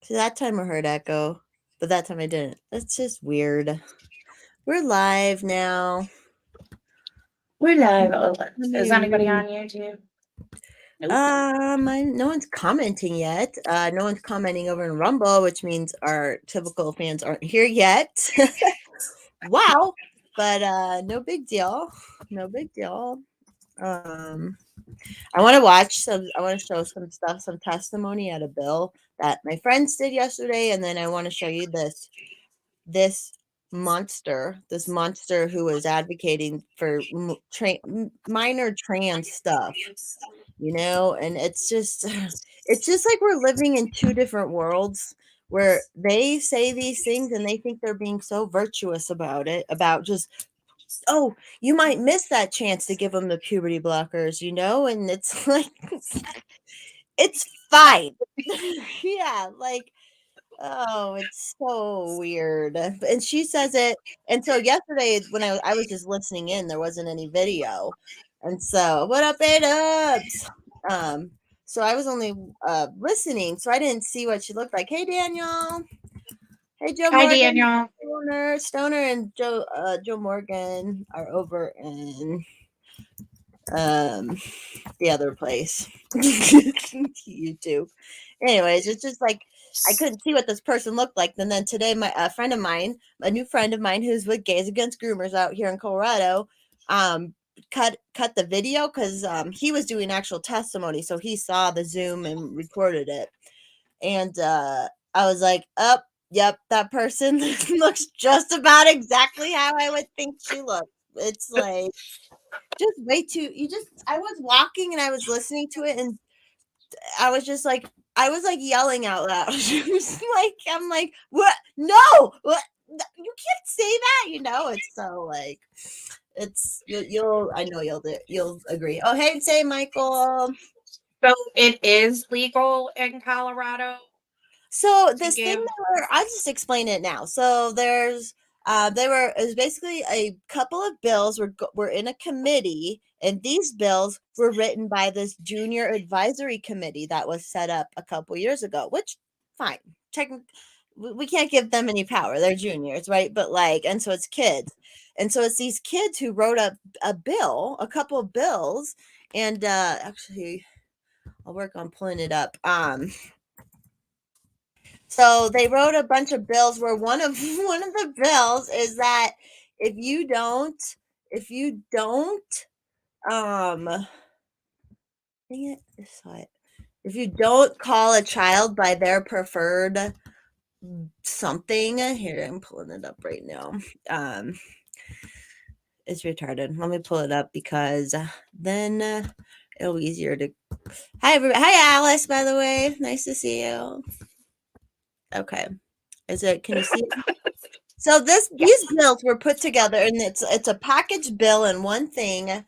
So that time I heard echo, but that time I didn't. That's just weird. We're live now. We're live. Let Is me anybody read. on YouTube? Nope. No one's commenting yet. No one's commenting over in Rumble, which means our typical fans aren't here yet. Wow. But no big deal. No big deal. Um I want to watch some I want to show some stuff, some testimony at a bill that my friends did yesterday, and then I want to show you this this monster who was advocating for minor trans stuff, and it's just like we're living in two different worlds where they say these things and they think they're being so virtuous about it, about just, oh, you might miss that chance to give them the puberty blockers, and it's like it's fine. Yeah, like, oh, it's so weird. And she says it. And so yesterday, when I was just listening in, there wasn't any video. And so, what up, A-Dubs? Um, so I was only listening, so I didn't see what she looked like. Hey, Daniel. Hey, Joe Hi, Morgan. Daniel. Stoner and Joe Morgan are over in um the other place. YouTube. Anyways, it's just like I couldn't see what this person looked like. And then today, a new friend of mine who's with Gays Against Groomers out here in Colorado, cut the video because he was doing actual testimony, so he saw the Zoom and recorded it. And I was like, "Up, yep, that person looks just about exactly how I would think she looks." It's like just way too. I was walking and I was listening to it, and I was just like, I was like yelling out loud. I'm like, what? No, what? You can't say that. It's so like, I know you'll agree. Oh, hey, say Michael. So it is legal in Colorado So to this thing give. I'll just explain it now. So it was basically a couple of bills were in a committee, and these bills were written by this junior advisory committee that was set up a couple years ago, which fine. We can't give them any power. They're juniors, right? But like, and so it's kids. And so it's these kids who wrote up a couple of bills, and actually I'll work on pulling it up. So they wrote a bunch of bills where one of the bills is that if you don't if you don't um dang it, I saw it. If you don't call a child by their preferred something, here I'm pulling it up right now. Um it's retarded. Let me pull it up because then it'll be easier to. Hi everybody. Hi Alice, by the way. Nice to see you. Okay. Can you see it? So these Yes. bills were put together, and it's a package bill in one thing,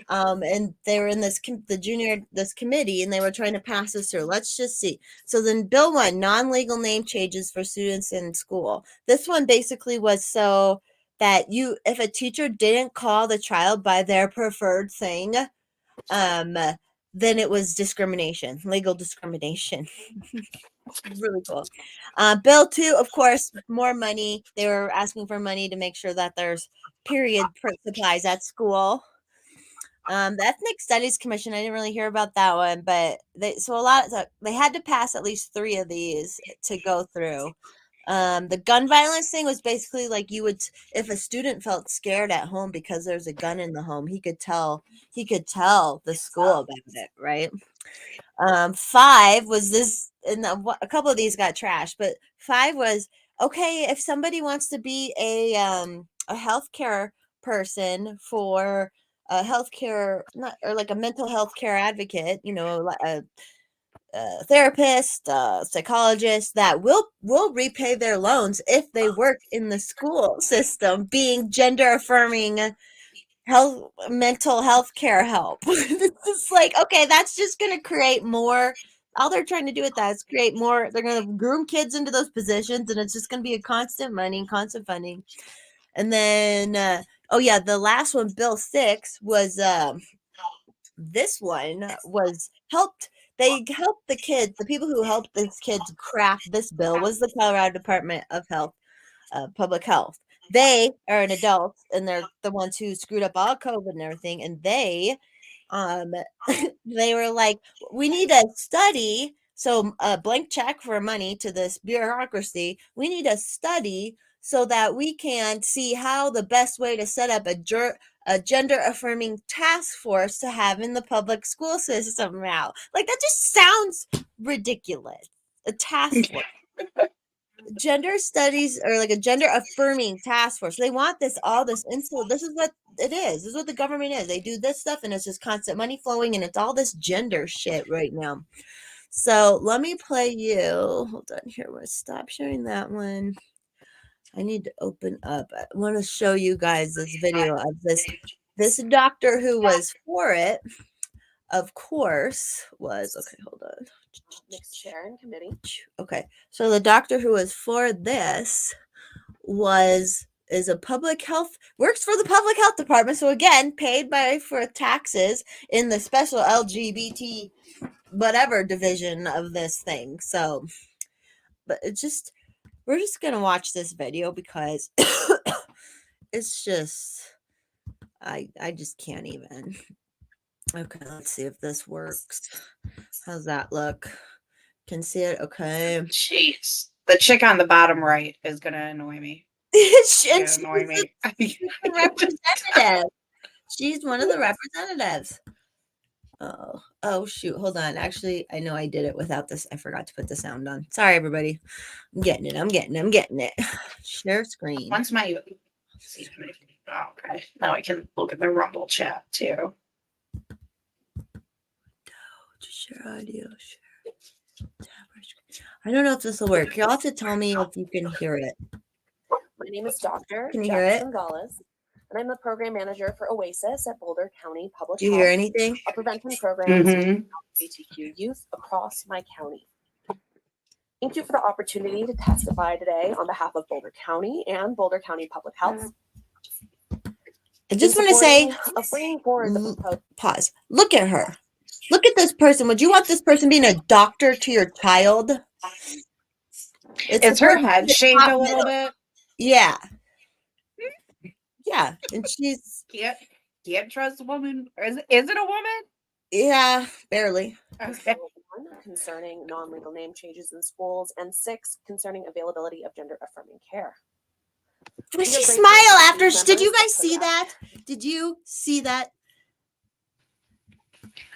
and they were in this committee, and they were trying to pass this through. Let's just see. So then, Bill 1, non-legal name changes for students in school. This one basically was so that if a teacher didn't call the child by their preferred thing, um, then it was discrimination, legal discrimination. Really cool. Bill 2, of course, more money. They were asking for money to make sure that there's period supplies at school. The Ethnic Studies Commission, I didn't really hear about that one, but they had to pass at least 3 of these to go through. The gun violence thing was basically like if a student felt scared at home because there's a gun in the home, he could tell the school about it, right? 5 was this, and a couple of these got trashed, but 5 was okay if somebody wants to be a healthcare person for a healthcare, not, or like a mental health care advocate, a therapist, psychologist that will repay their loans if they work in the school system, being gender affirming mental health care help. It's just like, okay, that's just going to create more. All they're trying to do with that is create more. They're going to groom kids into those positions, and it's just going to be a constant money, constant funding. And then, oh yeah, the last one, Bill 6, was this one was helped. they helped the kids. The people who helped these kids craft this bill was the Colorado Department of Health, Public Health. They are an adults, and they're the ones who screwed up all COVID and everything. And um, they were like, we need a study. So a blank check for money to this bureaucracy. We need a study so that we can see how the best way to set up a gender affirming task force to have in the public school system now. Like that just sounds ridiculous. A task force. Gender studies or like a gender affirming task force. They want all this info. This is what it is. This is what the government is. They do this stuff and it's just constant money flowing and it's all this gender shit right now. So let me play you. Hold on here. We'll stop sharing that one. I need to open up. I want to show you guys this video of this doctor who was for it, of course, was okay. Hold on. Mixed chair in committee. Okay, so the doctor who was for this is a public health, works for the public health department. So again, paid for taxes in the special LGBT whatever division of this thing. So, but we're just gonna watch this video because it's just I just can't even. Okay, let's see if this works. How's that look? Can see it. Okay. Jeez. The chick on the bottom right is gonna annoy me. She's Annoy me. the representative. She's one of the representatives. Oh shoot. Hold on. Actually, I know I did it without this. I forgot to put the sound on. Sorry, everybody. I'm getting it. Share screen. Once my okay. Now I can look at the Rumble chat too. Just share audio. I don't know if this will work. You'll have to tell me if you can hear it. My name is Dr. Can you hear it? Gonzalez, and I'm the program manager for Oasis at Boulder County Public Do you Health, hear anything? a prevention program Mhm. for LGBTQ youth across my county. Thank you for the opportunity to testify today on behalf of Boulder County and Boulder County Public Health. I just want to say, bringing forward the proposed pause. Look at her. Look at this person. Would you want this person being a doctor to your child? Is her head shaved a little bit? Yeah. Yeah. And she's Can't trust a woman. Or is it a woman? yeah, barely. Okay. 1 concerning non-legal name changes in schools, and 6 concerning availability of gender-affirming care. Did she smile after? Did you guys see that? Did you see that?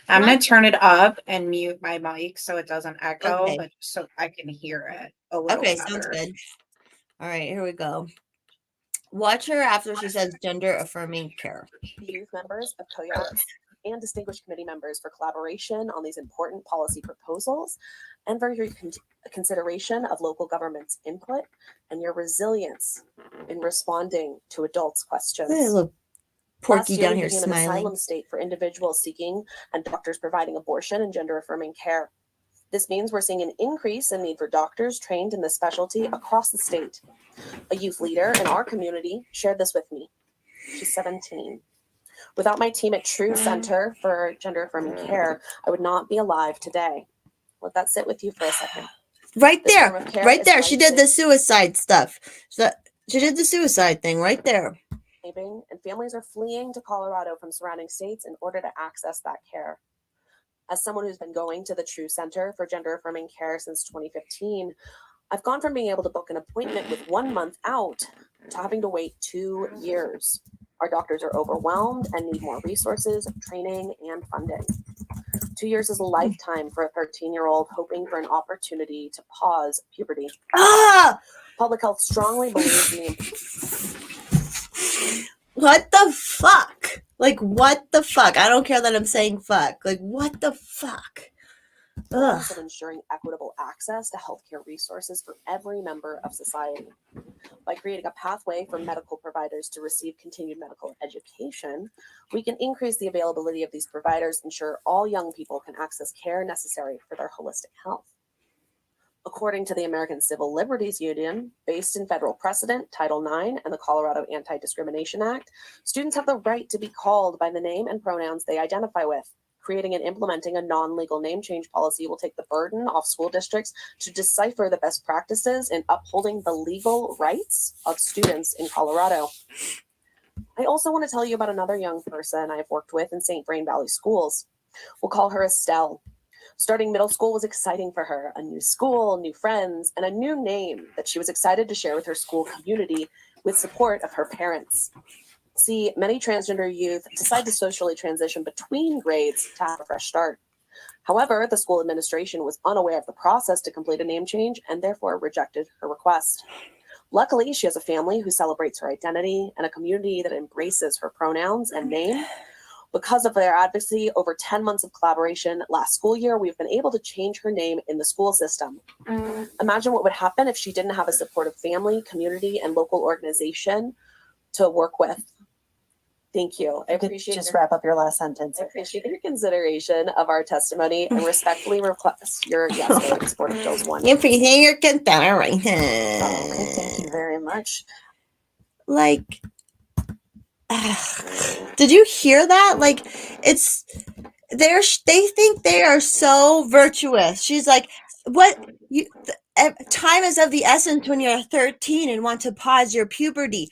I'm gonna turn it up and mute my mic so it doesn't echo, Okay. but so I can hear it a little Okay, better. sounds good. All right, here we go. Watch her after she says gender affirming care. The youth members of COYOTS and distinguished committee members for collaboration on these important policy proposals and for your consideration of local government's input and your resilience in responding to adults' questions. Hey, little Porky Last year, down we here became an smiling. asylum state for individuals seeking and doctors providing abortion and gender affirming care. This means we're seeing an increase in need for doctors trained in this specialty across the state. A youth leader in our community shared this with me. She's 17. Without my team at True Center for Gender Affirming Care, I would not be alive today. Let that sit with you for a second. Right This there. form of care Right is there. She did the life-saving. suicide stuff. So she did the suicide thing right there. And families are fleeing to Colorado from surrounding states in order to access that care. As someone who's been going to the True Center for Gender Affirming Care since 2015, I've gone from being able to book an appointment with 1 month out to having to wait 2 years. Our doctors are overwhelmed and need more resources, training, and funding. 2 years is a lifetime for a 13-year-old hoping for an opportunity to pause puberty. Ah! Public health strongly believes in the What the fuck? Like, what the fuck? I don't care that I'm saying fuck. Like, what the fuck? importance Ugh. of ensuring equitable access to healthcare resources for every member of society. By creating a pathway for medical providers to receive continued medical education, we can increase the availability of these providers, ensure all young people can access care necessary for their holistic health. According to the American Civil Liberties Union, based in federal precedent, Title IX, and the Colorado Anti-Discrimination Act, students have the right to be called by the name and pronouns they identify with. Creating and implementing a non-legal name change policy will take the burden off school districts to decipher the best practices in upholding the legal rights of students in Colorado. I also want to tell you about another young person I've worked with in St. Vrain Valley Schools. We'll call her Estelle. Starting middle school was exciting for her. A new school, new friends, and a new name that she was excited to share with her school community with support of her parents. See, many transgender youth decide to socially transition between grades to have a fresh start. However, the school administration was unaware of the process to complete a name change and therefore rejected her request. Luckily, she has a family who celebrates her identity and a community that embraces her pronouns and name. Because of their advocacy, over 10 months of collaboration last school year, we've been able to change her name in the school system. Imagine what would happen if she didn't have a supportive family, community, and local organization to work with. Thank you. I appreciate just wrap up your last sentence. I appreciate your consideration of our testimony and respectfully request your yes vote in support of Bills 1. You appreciate your consideration. Okay, thank you very much. Like, did you hear that? Like, it's they think they are so virtuous. She's like, what you time is of the essence when you're 13 and want to pause your puberty.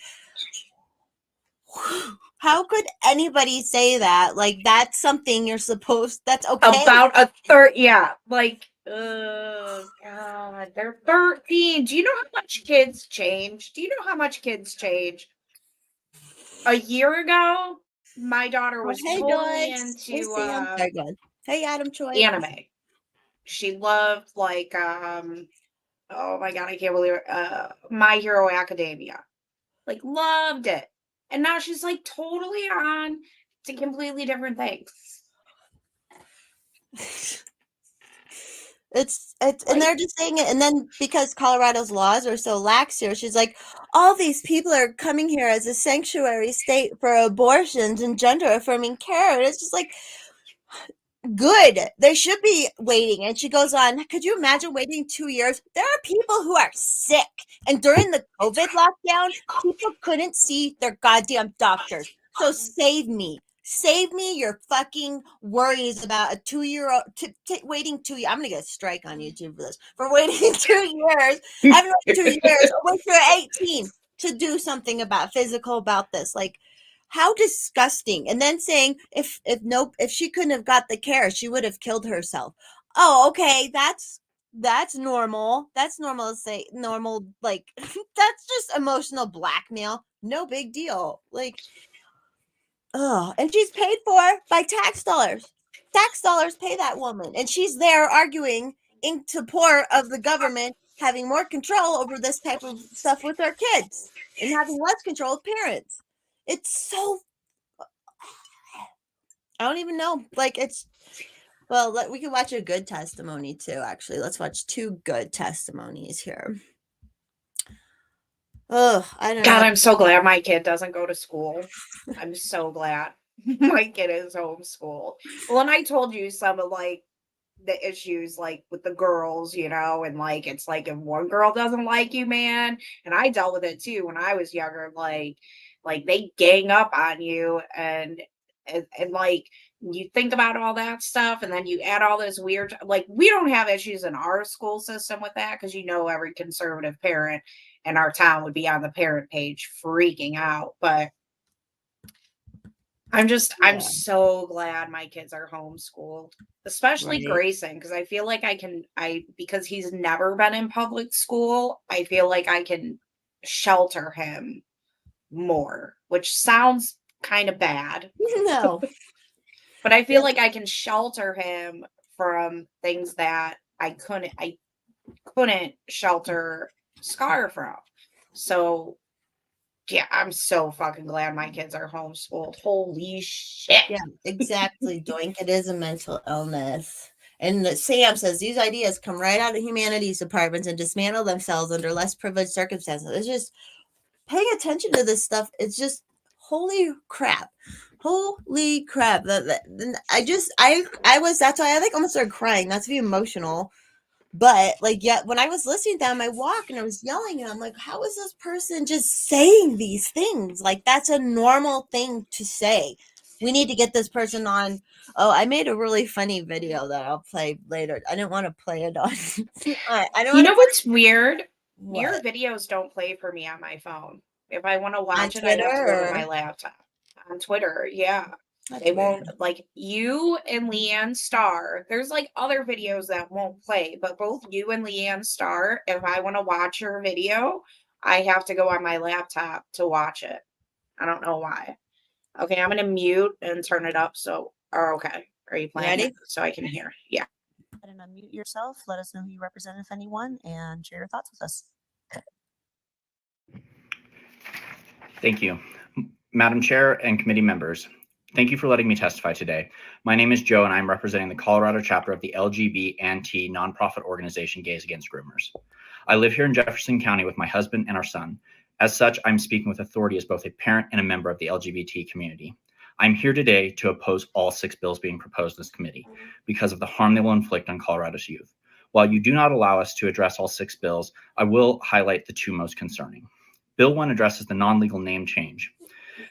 How could anybody say that? Like, that's something you're supposed, that's okay. About a third, yeah. Like, oh God, they're 13. Do you know how much kids change? Do you know how much kids change? A year ago, my daughter was totally into Hey, Adam Choi. anime. She loved like oh my God, I can't believe it. My Hero Academia. Like, loved it. And now she's like totally on to completely different things. It's and they're just saying it, and then because Colorado's laws are so lax here, she's like, all these people are coming here as a sanctuary state for abortions and gender affirming care. And it's just like, good, they should be waiting. And she goes on, could you imagine waiting 2 years? There are people who are sick, and during the COVID lockdown, people couldn't see their goddamn doctors. So save me your fucking worries about a 2-year-old waiting 2 years. I'm gonna get a strike on YouTube for this, for waiting 2 years. I've been waiting 2 years. Wait for 18 to do something about this. Like, how disgusting. And then saying if she couldn't have got the care, she would have killed herself. Oh, okay, that's normal. That's normal to say. Normal, like, that's just emotional blackmail. No big deal. Like, oh, and she's paid for by tax dollars. Tax dollars pay that woman, and she's there arguing in support of the government having more control over this type of stuff with our kids and having less control of parents. It's so, I don't even know. Like, it's, well, we can watch a good testimony too, actually. Let's watch 2 good testimonies here. Oh, I don't know. God, I'm so glad my kid doesn't go to school. I'm so glad my kid is homeschooled. Well, and I told you some of like the issues like with the girls, you know, and like it's like if one girl doesn't like you, man, and I dealt with it too when I was younger, like they gang up on you and like you think about all that stuff and then you add all this weird, like, we don't have issues in our school system with that because you know every conservative parent in our town would be on the parent page freaking out. But I'm so glad my kids are homeschooled, especially Right. Grayson, because I feel like because he's never been in public school, I feel like I can shelter him more, which sounds kind of bad. No. But I feel like I can shelter him from things that I couldn't shelter Scar from. So yeah, I'm so fucking glad my kids are homeschooled. Holy shit. Yeah, exactly. Doink, it is a mental illness. And Sam says these ideas come right out of humanities departments and dismantle themselves under less privileged circumstances. It's just paying attention to this stuff. It's just holy crap. Holy crap. That's why I like almost started crying, not to be emotional. But like, yeah, when I was listening to them, I walk and I was yelling and I'm like, how is this person just saying these things? Like, that's a normal thing to say. we need to get this person on. Oh, I made a really funny video that I'll play later. I didn't want to play it on. I don't You want know to. what's weird? Your What? videos don't play for me on my phone. If I want to On watch it, I'd Twitter have to go to or my laptop. On Twitter, yeah. that's They weird. won't, like, you and Leanne Starr. There's like other videos that won't play, but both you and Leanne Starr, if I want to watch your video, I have to go on my laptop to watch it. I don't know why. Okay, I'm gonna mute and turn it up. So, or okay, are you playing Ready? it so I can hear? Yeah. And unmute yourself. Let us know who you represent, if anyone, and share your thoughts with us. Thank you. Madam Chair and committee members, thank you for letting me testify today. My name is Joe, and I'm representing the Colorado chapter of the LGBT nonprofit organization Gays Against Groomers. I live here in Jefferson County with my husband and our son. As such, I'm speaking with authority as both a parent and a member of the LGBT community. I'm here today to oppose all 6 bills being proposed in this committee because of the harm they will inflict on Colorado's youth. While you do not allow us to address all 6 bills, I will highlight the 2 most concerning. Bill 1 addresses the non-legal name change.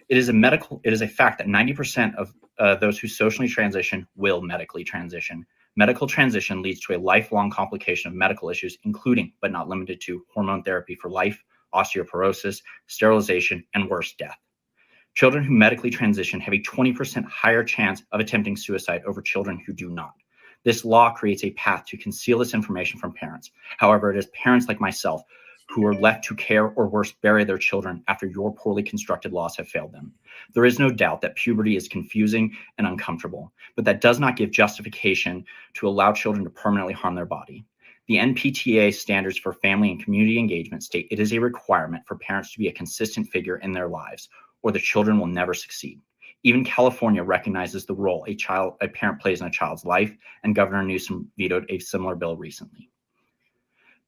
It is a fact that 90% of those who socially transition will medically transition. Medical transition leads to a lifelong complication of medical issues, including, but not limited to, hormone therapy for life, osteoporosis, sterilization, and worse, death. Children who medically transition have a 20% higher chance of attempting suicide over children who do not. This law creates a path to conceal this information from parents. However, it is parents like myself who are left to care or worse, bury their children after your poorly constructed laws have failed them. There is no doubt that puberty is confusing and uncomfortable, but that does not give justification to allow children to permanently harm their body. The NPTA standards for family and community engagement state it is a requirement for parents to be a consistent figure in their lives, or the children will never succeed. Even California recognizes the role a parent plays in a child's life, and Governor Newsom vetoed a similar bill recently.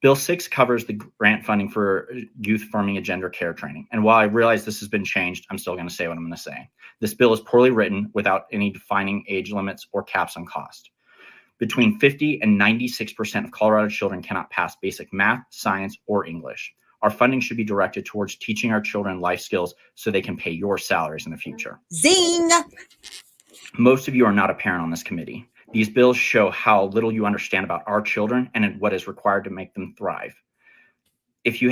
Bill 6 covers the grant funding for youth affirming gender care training. And while I realize this has been changed, I'm still going to say what I'm going to say. This bill is poorly written without any defining age limits or caps on cost. Between 50 and 96% of Colorado children cannot pass basic math, science, or English. Our funding should be directed towards teaching our children life skills so they can pay your salaries in the future. Zing! Most of you are not a parent on this committee. These bills show how little you understand about our children and what is required to make them thrive. If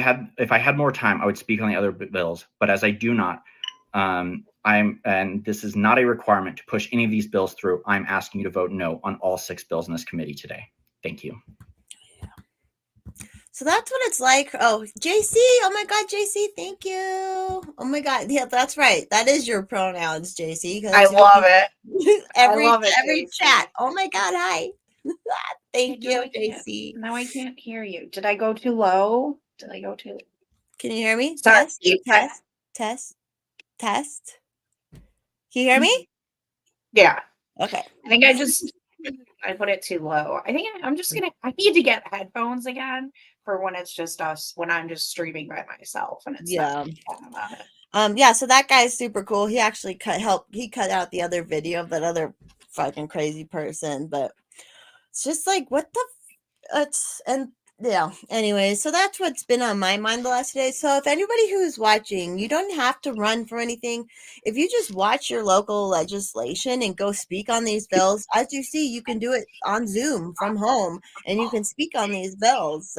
I had more time, I would speak on the other bills, but as I do not, and this is not a requirement to push any of these bills through, I'm asking you to vote no on all 6 bills in this committee today. Thank you. So that's what it's like. Oh, JC. Oh my God, JC. Thank you. Oh my God. Yeah, that's right. That is your pronouns, JC. I love it. every love it, every JC. chat. Oh my God. Hi. Thank you, JC. Now I can't hear you. Did I go too low? Did I go too? Can you hear me? Sorry. Test. Can you hear me? Yeah. Okay. I think I put it too low. I think I need to get headphones again for when it's just us, when I'm just streaming by myself and it's not about it. Yeah, so that guy's super cool. He actually cut out the other video of that other fucking crazy person, but it's just like anyway, so that's what's been on my mind the last day. So if anybody who's watching, you don't have to run for anything. If you just watch your local legislation and go speak on these bills, as you see, you can do it on Zoom from home and you can speak on these bills.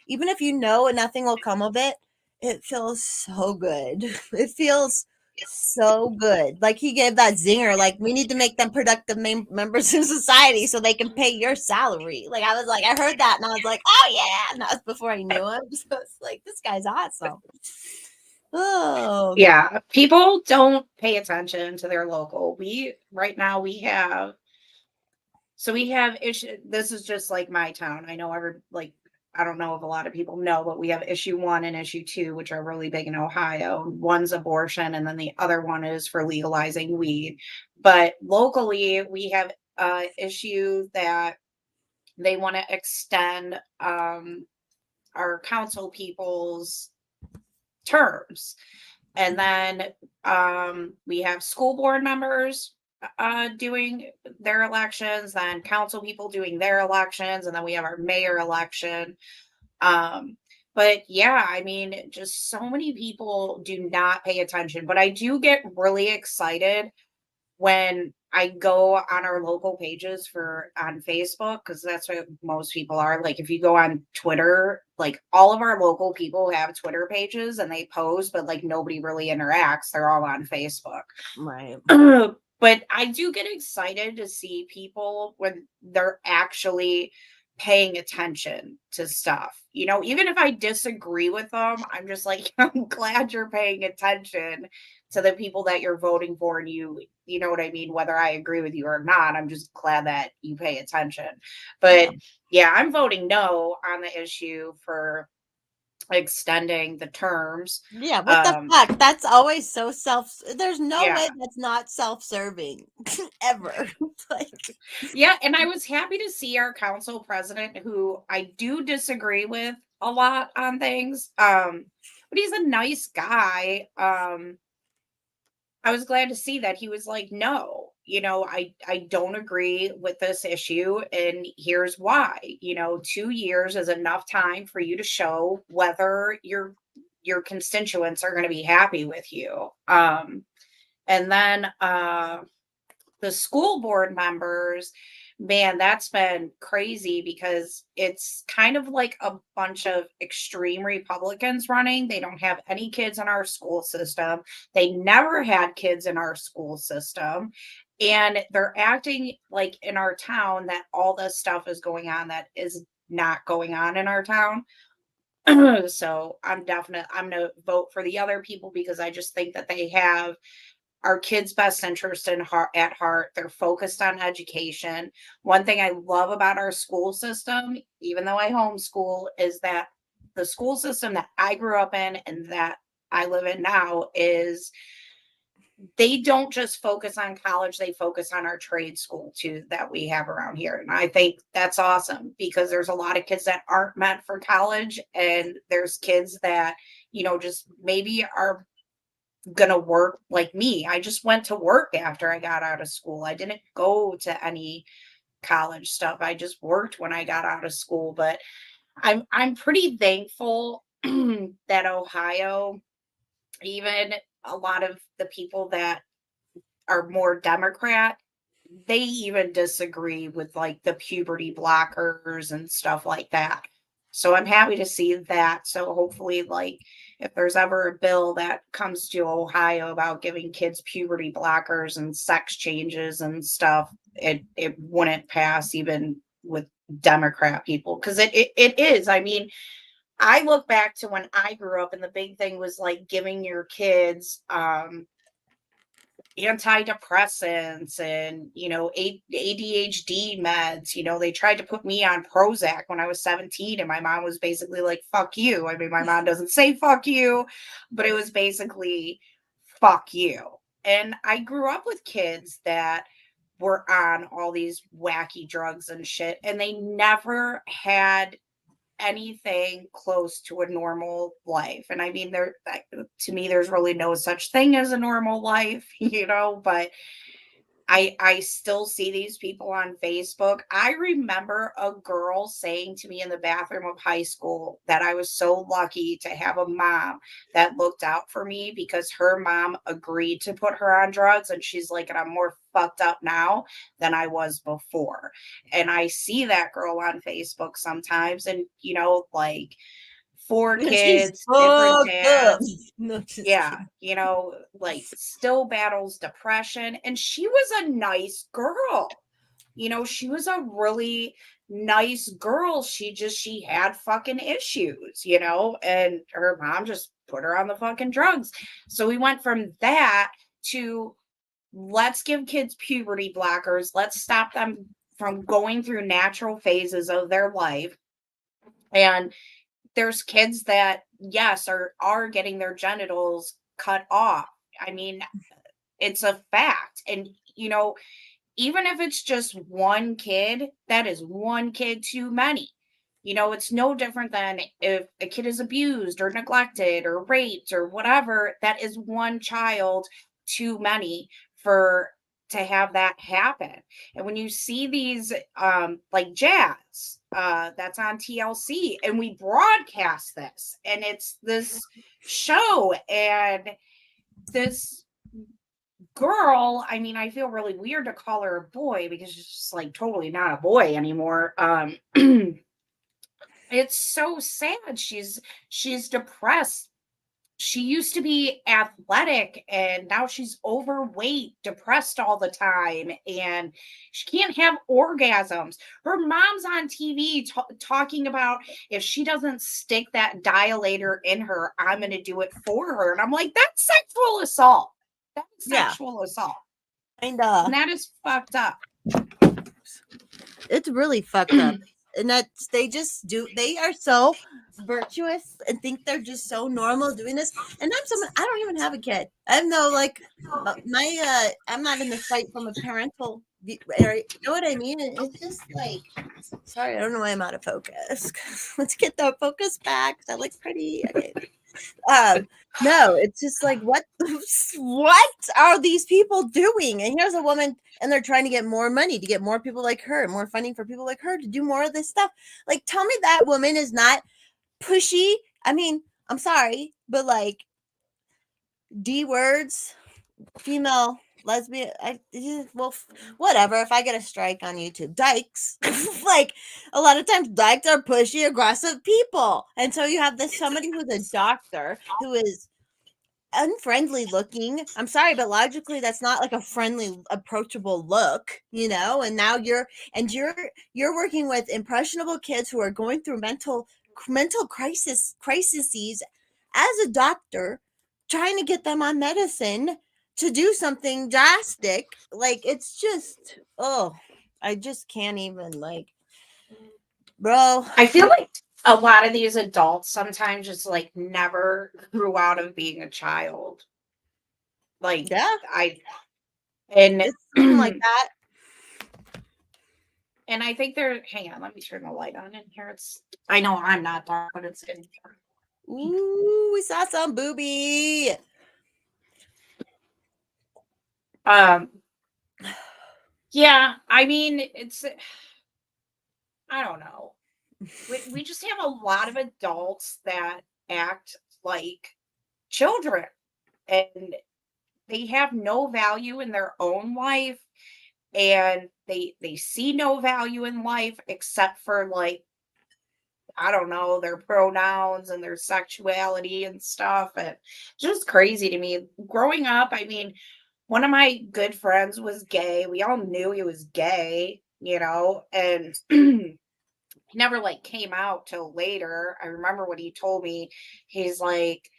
Even if you know nothing will come of it, it feels so good. It feels so good. Like he gave that zinger, like we need to make them productive members of society so they can pay your salary. Like I was like, I heard that and I was like, oh yeah. And that was before I knew him. So it's like, this guy's awesome. Oh yeah. People don't pay attention to their local. Right now we have issue. This is just like my town. I know I don't know if a lot of people know, but we have issue 1 and issue 2, which are really big in Ohio. One's abortion, and then the other one is for legalizing weed. But locally, we have issue that they want to extend our council people's terms. And then we have school board members doing their elections, then council people doing their elections, and then we have our mayor election. But yeah, I mean, just so many people do not pay attention, but I do get really excited when I go on our local pages on Facebook, because that's what most people are. Like if you go on Twitter, like all of our local people have Twitter pages and they post, but like nobody really interacts. They're all on Facebook. Right. But I do get excited to see people when they're actually paying attention to stuff. Even if I disagree with them, I'm just like, I'm glad you're paying attention to the people that you're voting for, and you know what I mean, whether I agree with you or not. I'm just glad that you pay attention. But yeah, I'm voting no on the issue for extending the terms. Yeah, what the fuck? That's always so there's no way Yeah. that's not self-serving ever. Like, Yeah, and I was happy to see our council president, who I do disagree with a lot on things, but he's a nice guy. I was glad to see that he was like, no, I don't agree with this issue, and here's why. 2 years is enough time for you to show whether your constituents are going to be happy with you. And then the school board members, man, that's been crazy because it's kind of like a bunch of extreme Republicans running. They don't have any kids in our school system. They never had kids in our school system. And they're acting like in our town that all this stuff is going on that is not going on in our town. So I'm going to vote for the other people because I just think that they have our kids' best interest at heart. They're focused on education. One thing I love about our school system, even though I homeschool, is that the school system that I grew up in and that I live in now is they don't just focus on college, they focus on our trade school too that we have around here. And I think that's awesome because there's a lot of kids that aren't meant for college, and there's kids that, just maybe are gonna work like me. I just went to work after I got out of school. I didn't go to any college stuff. I just worked when I got out of school. But I'm pretty thankful that Ohio, even a lot of the people that are more Democrat, they even disagree with like the puberty blockers and stuff like that. So I'm happy to see that. So hopefully, like, if there's ever a bill that comes to Ohio about giving kids puberty blockers and sex changes and stuff, it wouldn't pass even with Democrat people, because it is. I mean, I look back to when I grew up, and the big thing was like giving your kids antidepressants and ADHD meds. They tried to put me on Prozac when I was 17, and my mom was basically like, fuck you. I mean, my mom doesn't say fuck you, but it was basically fuck you. And I grew up with kids that were on all these wacky drugs and shit, and they never had anything close to a normal life. And I mean, to me, there's really no such thing as a normal life, but I still see these people on Facebook. I remember a girl saying to me in the bathroom of high school that I was so lucky to have a mom that looked out for me because her mom agreed to put her on drugs. And she's like, and I'm more fucked up now than I was before. And I see that girl on Facebook sometimes, and like 4 kids, different dads. No, just Yeah, kidding. like still battles depression. And she was a nice girl. She was a really nice girl. She had fucking issues, and her mom just put her on the fucking drugs. So we went from that to let's give kids puberty blockers. Let's stop them from going through natural phases of their life. And there's kids that, yes, are getting their genitals cut off. I mean, it's a fact. And even if it's just one kid, that is one kid too many. It's no different than if a kid is abused or neglected or raped or whatever. That is one child too many to have that happen. And when you see these like Jazz, that's on TLC, and we broadcast this, and it's this show, and this girl, I mean, I feel really weird to call her a boy because she's just like totally not a boy anymore. It's so sad. She's depressed. She used to be athletic and now she's overweight, depressed all the time, and she can't have orgasms. Her mom's on TV talking about if she doesn't stick that dilator in her, I'm going to do it for her. And I'm like, that's sexual assault. That's Yeah. sexual assault. And And that is fucked up. it's really fucked up. And that's they are so virtuous and think they're just so normal doing this. And I don't even have a kid. I have no like I'm not in the fight from a parental area. You know what I mean? And it's just like, sorry, I don't know why I'm out of focus. Let's get the focus back. I look pretty. Okay. No, it's just like what are these people doing? And here's a woman, and they're trying to get more money to get more people like her, more funding for people like her to do more of this stuff. Like, tell me that woman is not pushy. I mean, I'm sorry, but like D words, female, lesbian, whatever. If I get a strike on YouTube, dykes, like a lot of times dykes are pushy, aggressive people. And so you have somebody who's a doctor who is unfriendly looking. I'm sorry, but logically that's not like a friendly, approachable look, and now you're working with impressionable kids who are going through mental crises as a doctor, trying to get them on medicine to do something drastic. Like, it's just, I just can't even, like, bro. I feel like a lot of these adults sometimes just like never grew out of being a child. Like, Yeah, and it's something like that. And I think hang on, let me turn the light on in here. I know I'm not dark, but it's in here. Ooh, we saw some booby. Yeah, I mean, I don't know. We just have a lot of adults that act like children, and they have no value in their own life, and they see no value in life except for, like, I don't know, their pronouns and their sexuality and stuff. And just crazy to me. Growing up, I mean, one of my good friends was gay. We all knew he was gay, and he never like came out till later. I remember what he told me. He's like,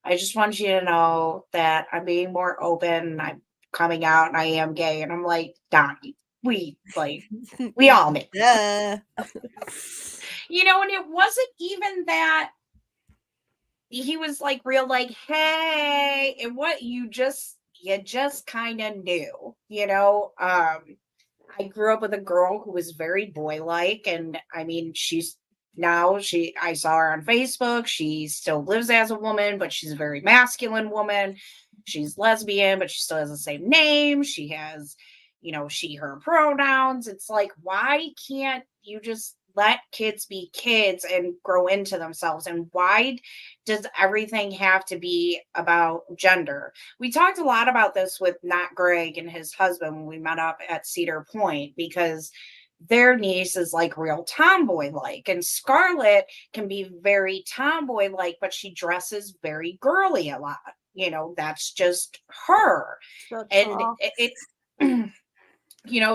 I just want you to know that I'm being more open. I'm coming out and I am gay. And I'm like, Donnie, we all knew. Yeah. And it wasn't even that he was like real, like, hey, and what you just kind of knew, I grew up with a girl who was very boy-like, and I mean, I saw her on Facebook. She still lives as a woman, but she's a very masculine woman. She's lesbian, but she still has the same name. She has, her pronouns. It's like, why can't you just let kids be kids and grow into themselves? And why does everything have to be about gender? We talked a lot about this with Nat Gregg and his husband when we met up at Cedar Point, because their niece is like real tomboy like, and Scarlett can be very tomboy like, but she dresses very girly a lot. That's just her. So And it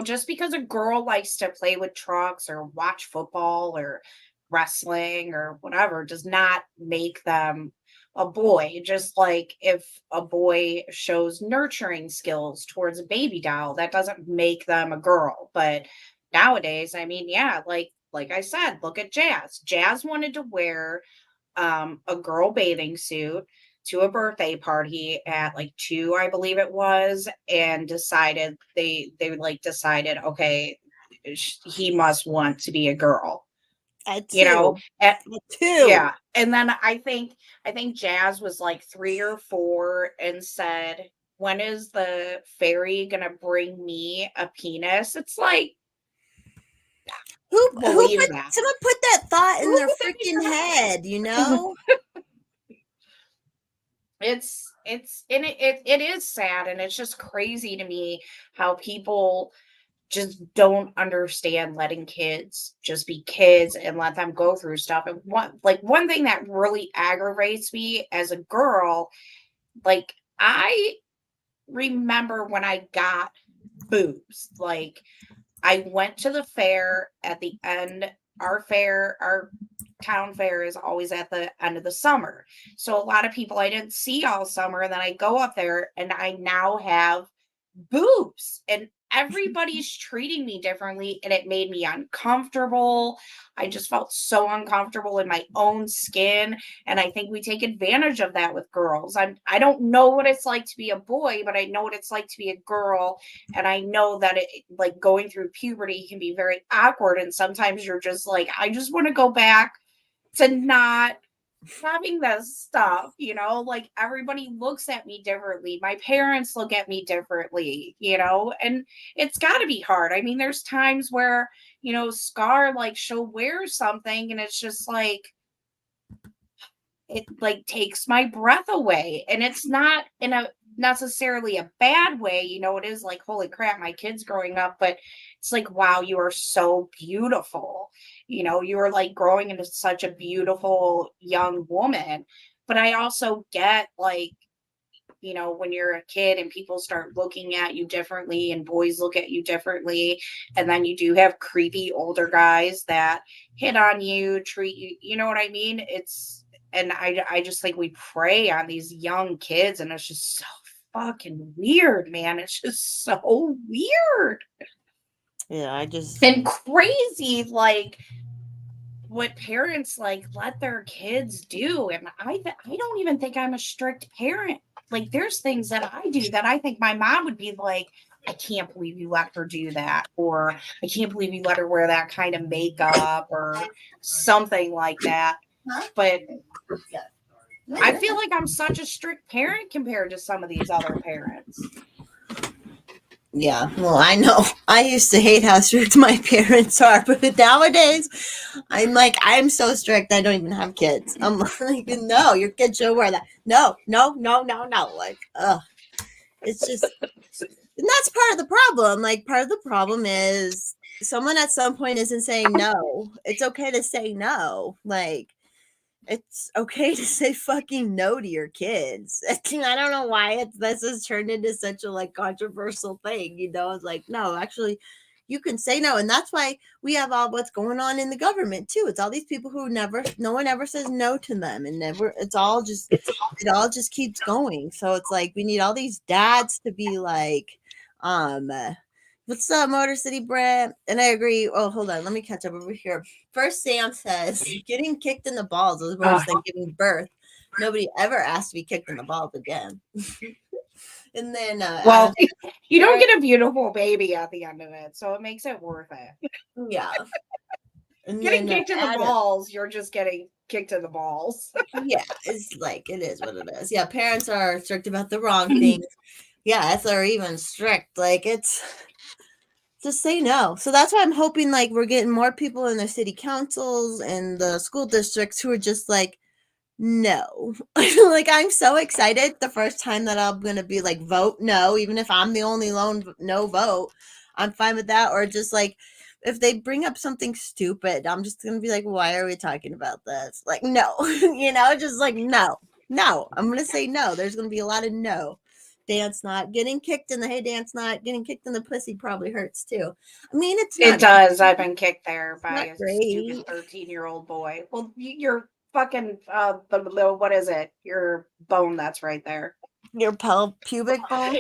just because a girl likes to play with trucks or watch football or wrestling or whatever does not make them a boy. Just like if a boy shows nurturing skills towards a baby doll, that doesn't make them a girl. But nowadays, I mean, yeah, like I said, look at Jazz. Jazz wanted to wear a girl bathing suit to a birthday party at like 2, I believe it was, and decided they decided, okay, he must want to be a girl, at 2. At 2. yeah. And then I think Jazz was like 3 or 4 and said, when is the fairy gonna bring me a penis? It's like, Someone that. put that thought in Who their put that in freaking your head, it is sad, and it's just crazy to me how people just don't understand letting kids just be kids and let them go through stuff. And one thing that really aggravates me as a girl, like I remember when I got boobs, like I went to the fair at the end. Our town fair is always at the end of the summer. So a lot of people I didn't see all summer. And then I go up there and I now have boobs and everybody's treating me differently. And it made me uncomfortable. I just felt so uncomfortable in my own skin. And I think we take advantage of that with girls. I don't know what it's like to be a boy, but I know what it's like to be a girl. And I know that it, like, going through puberty can be very awkward. And sometimes you're just like, I just want to go back to not having this stuff, like everybody looks at me differently. My parents look at me differently, and it's got to be hard. I mean, there's times where, Scar, like, she'll wear something and it's just like, it like takes my breath away, and it's not in a necessarily a bad way. It is like, holy crap, my kid's growing up, but it's like, wow, you are so beautiful. You are like growing into such a beautiful young woman. But I also get, like, when you're a kid and people start looking at you differently and boys look at you differently, and then you do have creepy older guys that hit on you, treat you, you know what I mean? And I just think we prey on these young kids, and it's just so fucking weird, man. It's just so weird. Yeah, and crazy, like, what parents like let their kids do. And I don't even think I'm a strict parent. Like, there's things that I do that I think my mom would be like, I can't believe you let her do that, or I can't believe you let her wear that kind of makeup, or something like that. But I feel like I'm such a strict parent compared to some of these other parents. Yeah, well, I know. I used to hate how strict my parents are, but nowadays, I'm so strict. I don't even have kids. I'm like, no, your kid should wear that. No, no, no, no, no. Like, ugh. It's just, and that's part of the problem. Like, part of the problem is someone at some point isn't saying no. It's okay to say no. Like, it's okay to say fucking no to your kids. I don't know why this has turned into such a, like, controversial thing. It's like, no, actually, you can say no. And that's why we have all what's going on in the government too. It's all these people who no one ever says no to them, and it all just keeps going. So it's like, we need all these dads to be like, what's up, Motor City Brent? And I agree. Oh, hold on. Let me catch up over here. First, Sam says, getting kicked in the balls is worse than giving birth. Nobody ever asked to be kicked in the balls again. And then, well, you don't get a beautiful baby at the end of it, so it makes it worth it. Yeah. And getting kicked in the balls, you're just getting kicked in the balls. Yeah, it's like, it is what it is. Yeah, parents are strict about the wrong things. Yeah, if they're even strict, like, it's just say no. So that's why I'm hoping, like, we're getting more people in the city councils and the school districts who are just like, no. Like, I'm so excited the first time that I'm gonna be like, vote no, even if I'm the only lone no vote. I'm fine with that. Or just like, if they bring up something stupid, I'm just gonna be like, why are we talking about this? Like, no. Just like, no. I'm gonna say no. There's gonna be a lot of no. Dance not getting kicked in the hey, dance not getting kicked in the pussy probably hurts too. I mean, it does. I've been kicked there by a great. stupid 13-year-old boy. Well, you're fucking what is it? Your bone that's right there. Your pubic bone?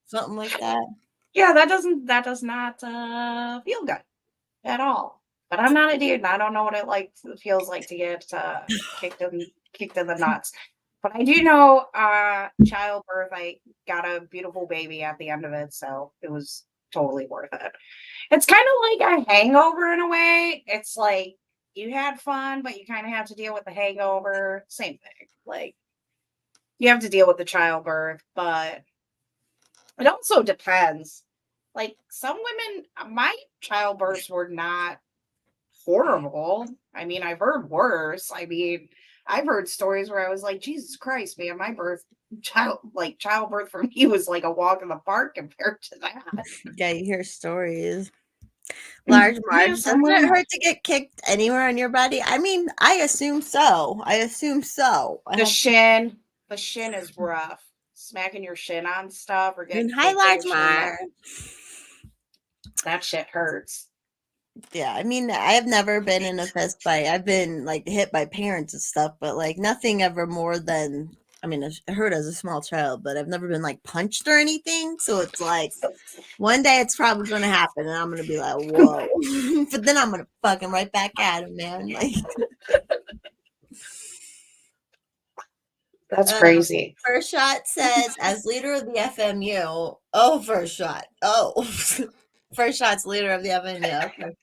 Something like that. Yeah, that does not feel good at all. But I'm not a dude, and I don't know what it feels like to get kicked in the nuts. But I do know childbirth, I got a beautiful baby at the end of it, so it was totally worth it. It's kind of like a hangover in a way. It's like you had fun, but you kind of have to deal with the hangover. Same thing. Like, you have to deal with the childbirth, but it also depends. Like, some women, my childbirths were not horrible. I mean, I've heard worse. I mean, I've heard stories where I was like, Jesus Christ, man, my childbirth for me was like a walk in the park compared to that. Yeah, you hear stories. Large Marge, doesn't it hurt to get kicked anywhere on your body? I mean, I assume so. The shin is rough. Smacking your shin on stuff or getting Hi, kicked in Large your shin, Marge. that shit hurts. Yeah, I mean, I have never been in a fist fight. I've been like hit by parents and stuff, but like nothing ever more than. I mean, it hurt as a small child, but I've never been like punched or anything. So it's like one day it's probably going to happen, and I'm going to be like, whoa. But then I'm going to fucking right back at him, man. Like, that's crazy. First Shot says, as leader of the FMU. Oh, First Shot. Oh, First Shot's leader of the FMU. Okay.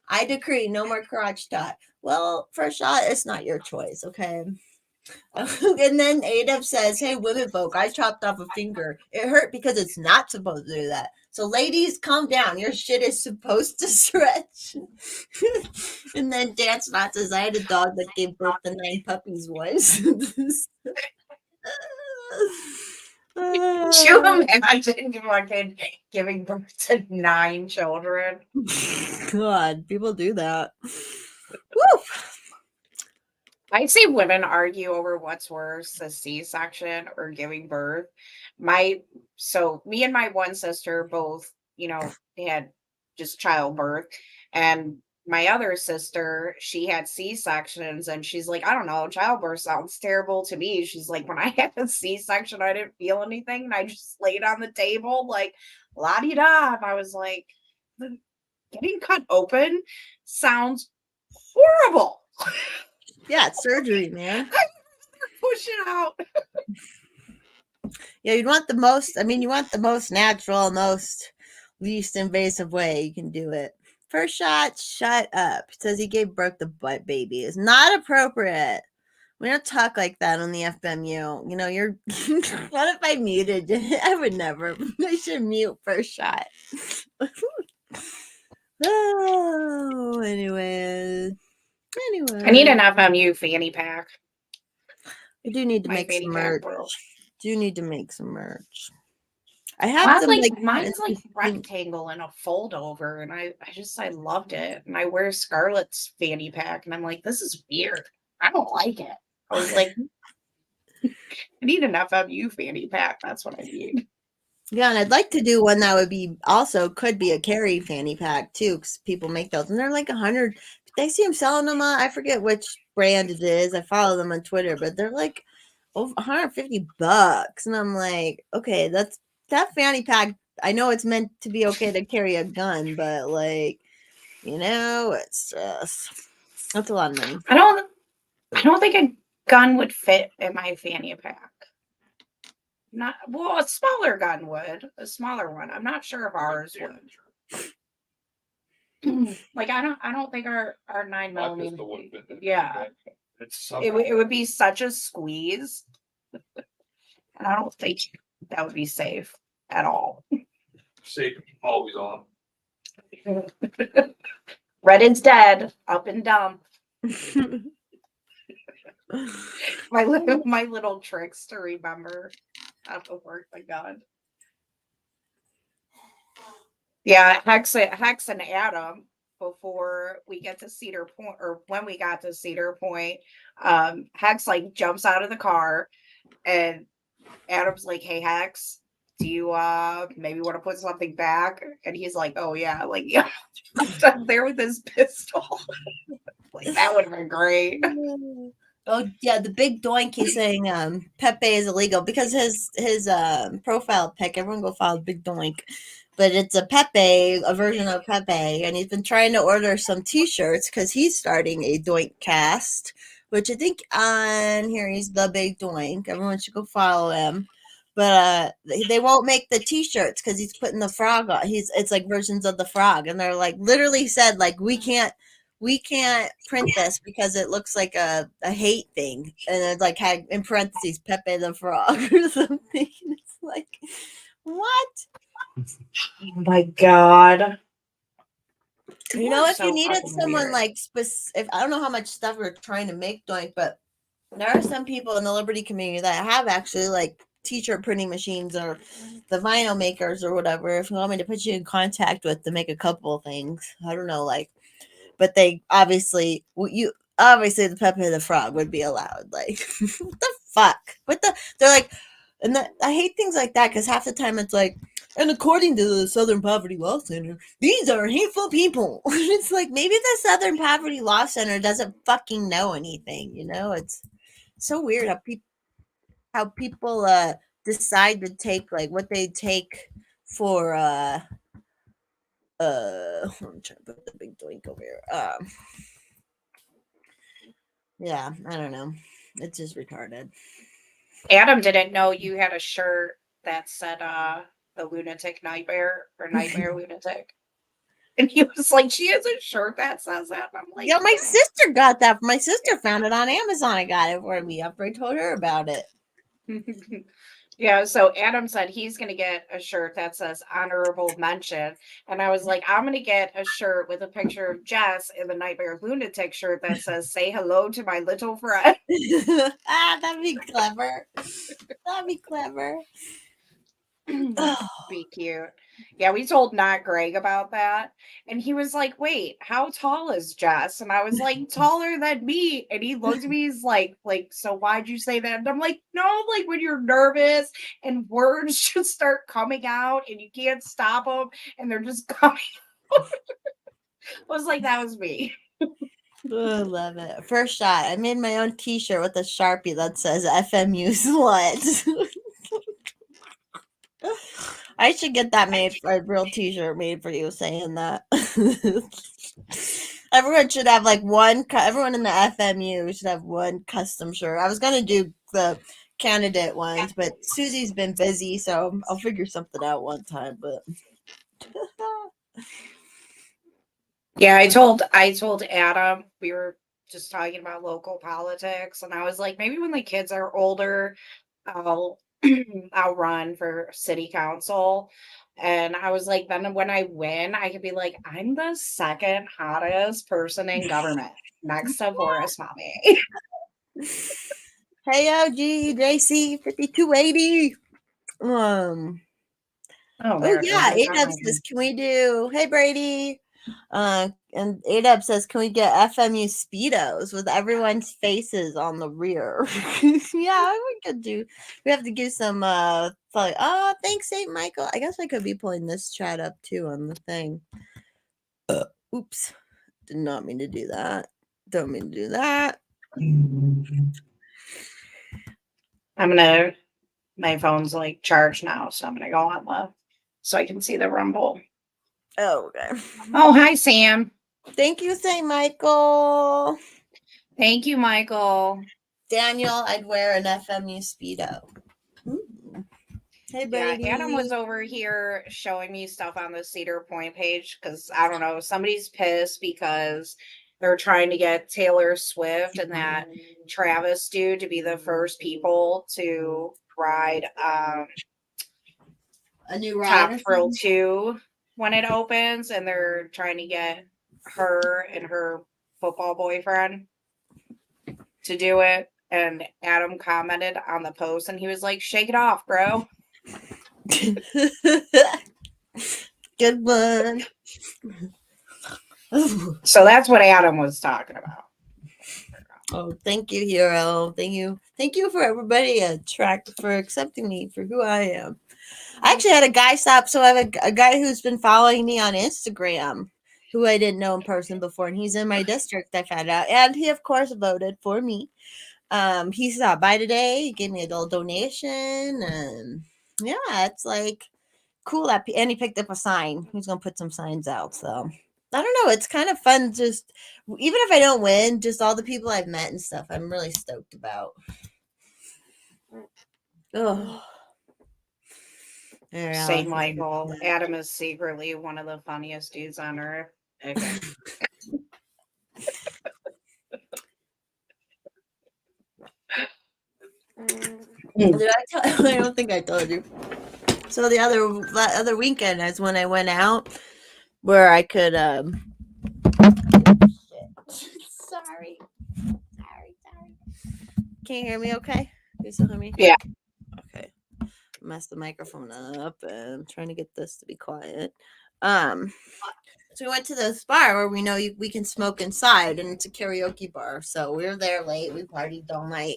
I decree no more crotch talk. Well, First Shot, it's not your choice, okay? And then Adab says, hey, women folk, I chopped off a finger. It hurt because it's not supposed to do that. So, ladies, calm down. Your shit is supposed to stretch. And then Dance Not says, I had a dog that gave birth to 9 puppies once. Could you imagine fucking giving birth to 9 children? God, people do that. Woo! I see women argue over what's worse, a C-section or giving birth. Me and my one sister both, had just childbirth, and my other sister, she had C-sections, and she's like, I don't know, childbirth sounds terrible to me. She's like, when I had a C-section, I didn't feel anything, and I just laid on the table like la-di-da. And I was like, getting cut open sounds horrible. Yeah, it's surgery, man. Push it out. Yeah, you want the most natural, most least invasive way you can do it. First Shot, shut up. It says he gave birth to butt baby. It's not appropriate. We don't talk like that on the FMU. You're. What if I muted? I would never. I should mute First Shot. Oh, anyways. I need an FMU fanny pack. I do need to My make fanny some pack merch. broke. I have some mine's like rectangle and a fold over, and I loved it. And I wear Scarlett's fanny pack, and I'm like, this is weird. I don't like it. I was like, I need an FMU fanny pack. That's what I need. Yeah, and I'd like to do one that could be a carry fanny pack too, because people make those, and they're like 100. I see them selling them. I forget which brand it is. I follow them on Twitter, but they're like over $150, and I'm like, okay, that fanny pack. I know it's meant to be okay to carry a gun, but like, it's just that's a lot of money. I don't think a gun would fit in my fanny pack. A smaller gun would. A smaller one. I'm not sure if ours would. Like I don't think our 9mm. Yeah. It would be such a squeeze. And I don't think that would be safe at all. Safe, always on. Reddit's dead. Up and dumb. My little tricks to remember how to work the gun. Yeah, Hex and Adam, before we get to Cedar Point, or when we got to Cedar Point, Hex like jumps out of the car, and Adam's like, hey Hex, do you maybe want to put something back? And he's like, oh yeah, like yeah, I'm there with his pistol. Like that would have been great. Oh yeah, the big doink. He's saying Pepe is illegal because his profile pic. Everyone go follow Big Doink, but it's a version of Pepe, and he's been trying to order some T-shirts because he's starting a Doink cast, which I think on here he's the Big Doink. Everyone should go follow him. But they won't make the T-shirts because he's putting the frog on. It's like versions of the frog, and they're like literally said like we can't print this because it looks like a hate thing, and it's like had in parentheses Pepe the Frog or something. It's like, what? Oh my god! If you needed someone like specific, I don't know how much stuff we're trying to make Doink, but There are some people in the Liberty community that have actually like t-shirt printing machines or the vinyl makers or whatever. If you want me to put you in contact with to make a couple of things, I don't know, like, but they obviously the Pepe the Frog would be allowed. Like, what the fuck? They're like, and I hate things like that because half the time it's like, and according to the Southern Poverty Law Center, these are hateful people. It's like maybe the Southern Poverty Law Center doesn't fucking know anything. It's so weird how people decide to take like what they take for I'm trying to put the big doink over here. Yeah, I don't know. It's just retarded. Adam didn't know you had a shirt that said the lunatic nightmare or nightmare lunatic. And he was like, she has a shirt that says that. And I'm like, Yeah, my sister got that. My sister found it on Amazon. I got it for me after I told her about it. Yeah, so Adam said he's going to get a shirt that says honorable mention. And I was like, I'm going to get a shirt with a picture of Jess in the Nightmare Lunatic shirt that says, say hello to my little friend. That'd be clever. That'd be clever. Be cute. Yeah, we told Not Greg about that. And he was like, wait, how tall is Jess? And I was like, taller than me. And he looked at me, he's like, so why'd you say that? And I'm like, no, like when you're nervous and words just start coming out and you can't stop them and they're just coming out. I was like, that was me. I love it. First shot. I made my own t-shirt with a Sharpie that says FMU slut. I should get that made for a real t-shirt made for you saying that. Everyone should have like everyone in the FMU should have one custom shirt. I was going to do the candidate ones, but Susie's been busy, so I'll figure something out one time, but Yeah, I told Adam, we were just talking about local politics, and I was like, maybe when the kids are older, I'll I'll run for city council. And I was like, then when I win, I could be like, I'm the second hottest person in government next to Forrest Mommy. Hey, OG, JC 5280. Oh yeah, ADub says, can we do, hey Brady, and ADub says, can we get FMU Speedos with everyone's faces on the rear? Yeah, we have to do some thanks St. Michael. I guess I could be pulling this chat up too on the thing. Oops, did not mean to do that. Don't mean to do that. My phone's like charged now, so I'm gonna go on so I can see the rumble. Oh, okay. Oh, hi, Sam. Thank you, St. Michael. Thank you, Michael. Daniel, I'd wear an FMU Speedo. Ooh. Hey, Brady. Yeah, Adam was over here showing me stuff on the Cedar Point page because I don't know, somebody's pissed because they're trying to get Taylor Swift and that Travis dude to be the first people to ride a new ride Top Thrill 2 when it opens, and they're trying to get her and her football boyfriend to do it. And Adam commented on the post and he was like, shake it off, bro. Good one. So that's what Adam was talking about. Oh, thank you, hero. Thank you for everybody for accepting me for who I am. I actually had a guy stop. So I have a guy who's been following me on Instagram who I didn't know in person before, and he's in my district, I found out. And he, of course, voted for me. He stopped by today. He gave me a little donation. And yeah, it's like cool. And he picked up a sign. He's going to put some signs out. So I don't know. It's kind of fun. Just even if I don't win, just all the people I've met and stuff, I'm really stoked about. Oh. St. Michael. Adam is secretly one of the funniest dudes on earth. Okay. Did I tell you? I don't think I told you. So the other weekend is when I went out where I could sorry. Can you hear me okay? You still hear me? Yeah. Okay. Mess the microphone up and I'm trying to get this to be quiet. So we went to this bar where we know we can smoke inside, and it's a karaoke bar. So we were there late. We partied all night.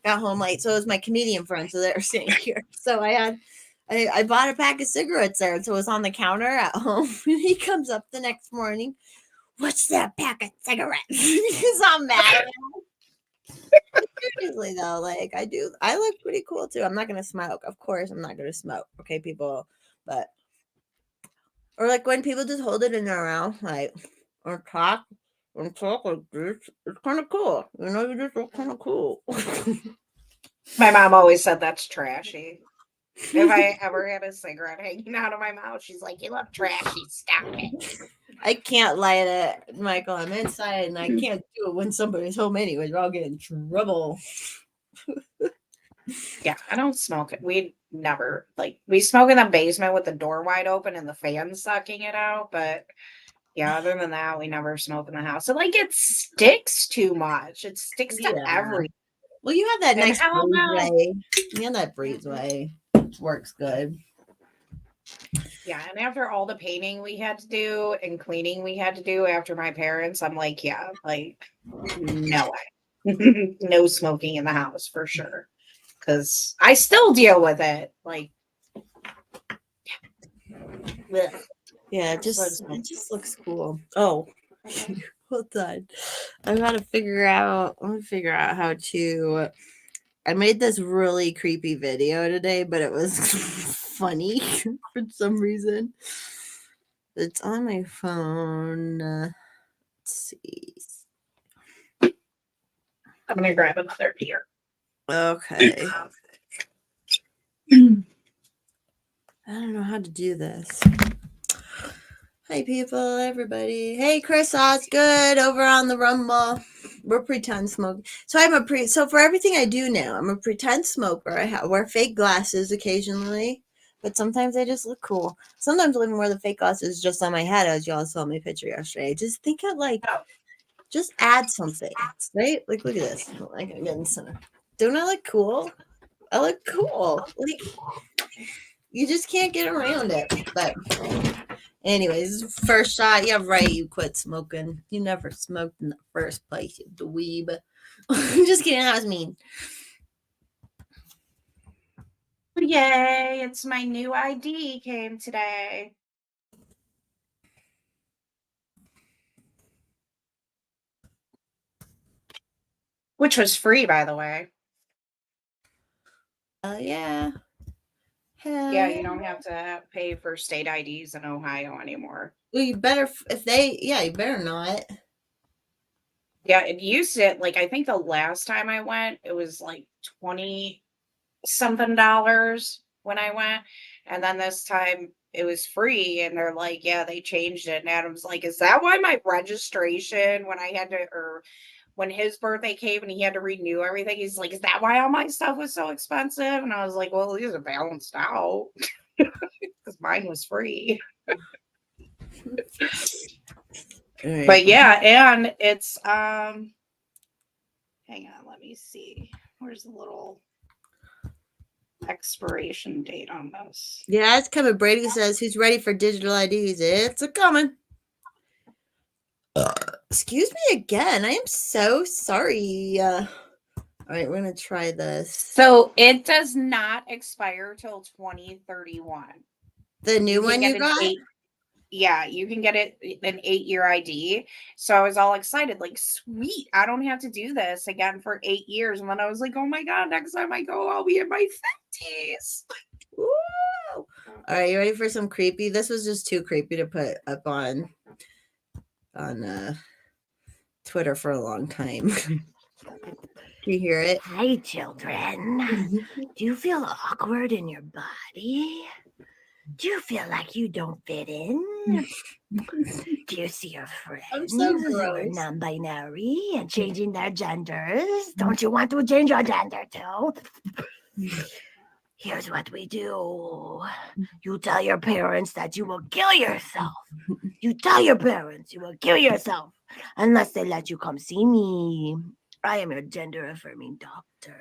Got home late. So it was my comedian friends that were staying here. So I bought a pack of cigarettes there. So it was on the counter at home. And he comes up the next morning. What's that pack of cigarettes? Because I'm mad. Seriously though, like I look pretty cool too. I'm not gonna smoke. Of course, I'm not gonna smoke. Okay, people. But or like when people just hold it in their mouth, like or talk like this, it's kind of cool. You know, you just look kind of cool. My mom always said that's trashy. If I ever had a cigarette hanging out of my mouth, she's like, "You look trashy. Stop it." I can't light it, Michael. I'm inside and I can't do it when somebody's home anyways. I'll get in trouble. Yeah, I don't smoke it. We never we smoke in the basement with the door wide open and the fan sucking it out. But yeah, other than that, we never smoke in the house. So it sticks too much. It sticks to Yeah. everything. Well, you have that And nice how about- breezeway. You have that breezeway. Works good. Yeah, and after all the painting we had to do and cleaning we had to do after my parents, I'm like, yeah, no way. No smoking in the house for sure. Because I still deal with it. Yeah, it just looks cool. Oh, hold on. I'm gonna figure out how to. I made this really creepy video today, but it was funny for some reason. It's on my phone. Let's see. I'm gonna grab another beer. Okay. I don't know how to do this. Hi, people, everybody. Hey, Chris Osgood over on the Rumble. We're pretend smoking. So for everything I do now, I'm a pretend smoker. I wear fake glasses occasionally, but sometimes I just look cool. Sometimes I even wear the fake glasses just on my head, as y'all saw my picture yesterday. Just think of just add something, right? Like, look at this. Like, I'm getting some. Don't I look cool? I look cool. You just can't get around it. But anyways, first shot. Yeah, right. You quit smoking. You never smoked in the first place, you dweeb. I'm just kidding. That was mean. Yay, it's my new ID came today. Which was free, by the way. Yeah. Hell Yeah, you don't have to pay for state IDs in Ohio anymore. Well, you better you better not. Yeah, it used it I think the last time I went, it was $20 something when I went. And then this time it was free and they're like, yeah, they changed it. And Adam's like, is that why my registration when I had to or when his birthday came and he had to renew everything, he's like, is that why all my stuff was so expensive? And I was like, well, these are balanced out because mine was free. Right. But yeah, and it's hang on, let me see. Where's the little expiration date on this? Yeah, it's coming. Brady says who's ready for digital IDs. It's a coming. Excuse me again. I am so sorry. All right, we're gonna try this. So it does not expire till 2031. The new one you got? Yeah, you can get it an 8-year ID. So I was all excited, sweet, I don't have to do this again for 8 years. And then I was like, oh my god, next time I go, I'll be in my 50s. Woo! All right, you ready for some creepy? This was just too creepy to put up on Twitter for a long time. Can you hear it? Hi, children. Do you feel awkward in your body? Do you feel like you don't fit in? Do you see your friends so who are gross. non-binary and changing their genders? Don't you want to change your gender too? Here's what we do. You tell your parents that you will kill yourself. You tell your parents you will kill yourself unless they let you come see me. I am your gender affirming doctor.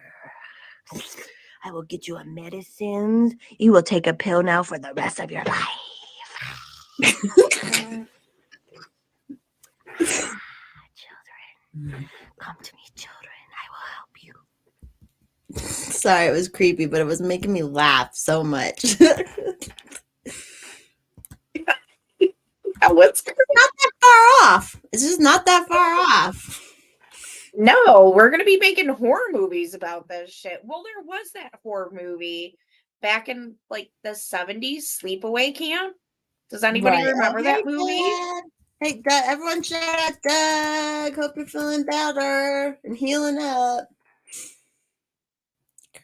I will get you a medicine. You will take a pill now for the rest of your life. Children, come to me, children. I will help you. Sorry, it was creepy, but it was making me laugh so much. What's Not that far off. It's just not that far off. No, we're gonna be making horror movies about this shit. Well, there was that horror movie back in like the 70s, Sleepaway Camp. Does anybody Right. remember that Hey, movie? Dad. Hey, Doug, everyone shout out Doug. Hope you're feeling better and healing up.